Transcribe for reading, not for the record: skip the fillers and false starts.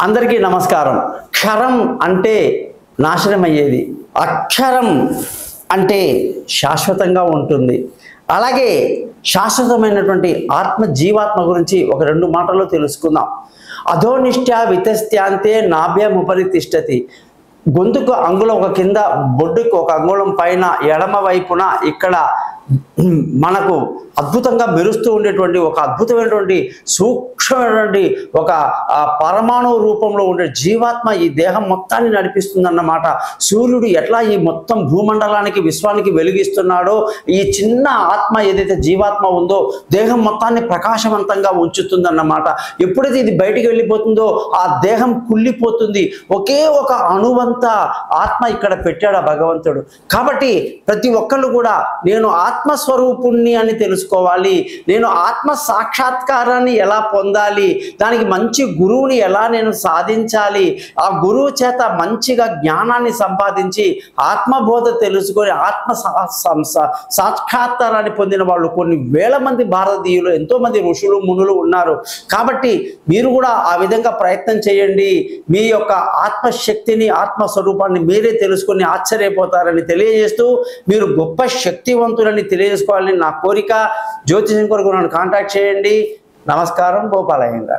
అందరికీ నమస్కారం. క్షరం అంటే నాశనమయ్యేది, అక్షరం అంటే శాశ్వతంగా ఉంటుంది. అలాగే శాశ్వతమైనటువంటి ఆత్మ జీవాత్మ గురించి ఒక రెండు మాటల్లో తెలుసుకుందాం. అధోనిష్ట వితస్త్యాంతే నాభ్యముపరి తిష్టతి. గొంతుకు అంగుళం ఒక కింద, బొడ్డుకు ఒక అంగుళం పైన, ఎడమ వైపున ఇక్కడ మనకు అద్భుతంగా మెరుస్తూ ఉండేటువంటి ఒక అద్భుతమైనటువంటి సూక్ష్మమైనటువంటి ఒక పరమాణు రూపంలో ఉండే జీవాత్మ ఈ దేహం మొత్తాన్ని నడిపిస్తుందన్నమాట. సూర్యుడు ఎట్లా ఈ మొత్తం భూమండలానికి విశ్వానికి వెలిగిస్తున్నాడో, ఈ చిన్న ఆత్మ ఏదైతే జీవాత్మ ఉందో దేహం మొత్తాన్ని ప్రకాశవంతంగా ఉంచుతుందన్నమాట. ఎప్పుడైతే ఇది బయటికి వెళ్ళిపోతుందో ఆ దేహం కుళ్ళిపోతుంది. ఒకే ఒక అణువంతా ఆత్మ ఇక్కడ పెట్టాడు భగవంతుడు. కాబట్టి ప్రతి ఒక్కళ్ళు కూడా నేను ఆత్మస్వరూపుణ్ణి అని తెలుసుకోవాలి, నేను ఆత్మ సాక్షాత్కారాన్ని ఎలా పొందాలి, దానికి మంచి గురువుని ఎలా నేను సాధించాలి, ఆ గురువు చేత మంచిగా జ్ఞానాన్ని సంపాదించి ఆత్మబోధ తెలుసుకొని ఆత్మ సాక్షాత్కారాన్ని పొందిన వాళ్ళు కొన్ని వేల మంది భారతీయులు, ఎంతోమంది ఋషులు మునులు ఉన్నారు. కాబట్టి మీరు కూడా ఆ విధంగా ప్రయత్నం చేయండి. మీ యొక్క ఆత్మశక్తిని, ఆత్మస్వరూపాన్ని మీరే తెలుసుకొని ఆశ్చర్యపోతారని తెలియజేస్తూ, మీరు గొప్ప శక్తివంతులని తెలియజేసుకోవాలని నా కోరిక. జ్యోతిషం కొరకు నన్ను కాంటాక్ట్ చేయండి. నమస్కారం. గోపాలయ్య.